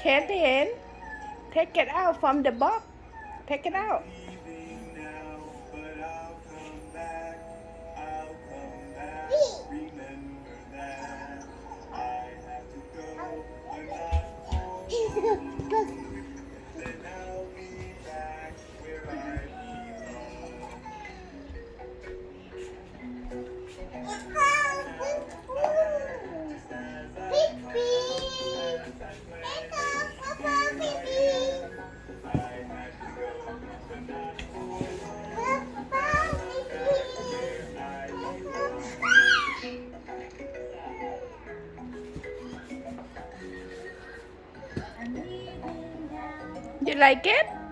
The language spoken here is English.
Can't in. Take it out from the box. Take it out. You like it?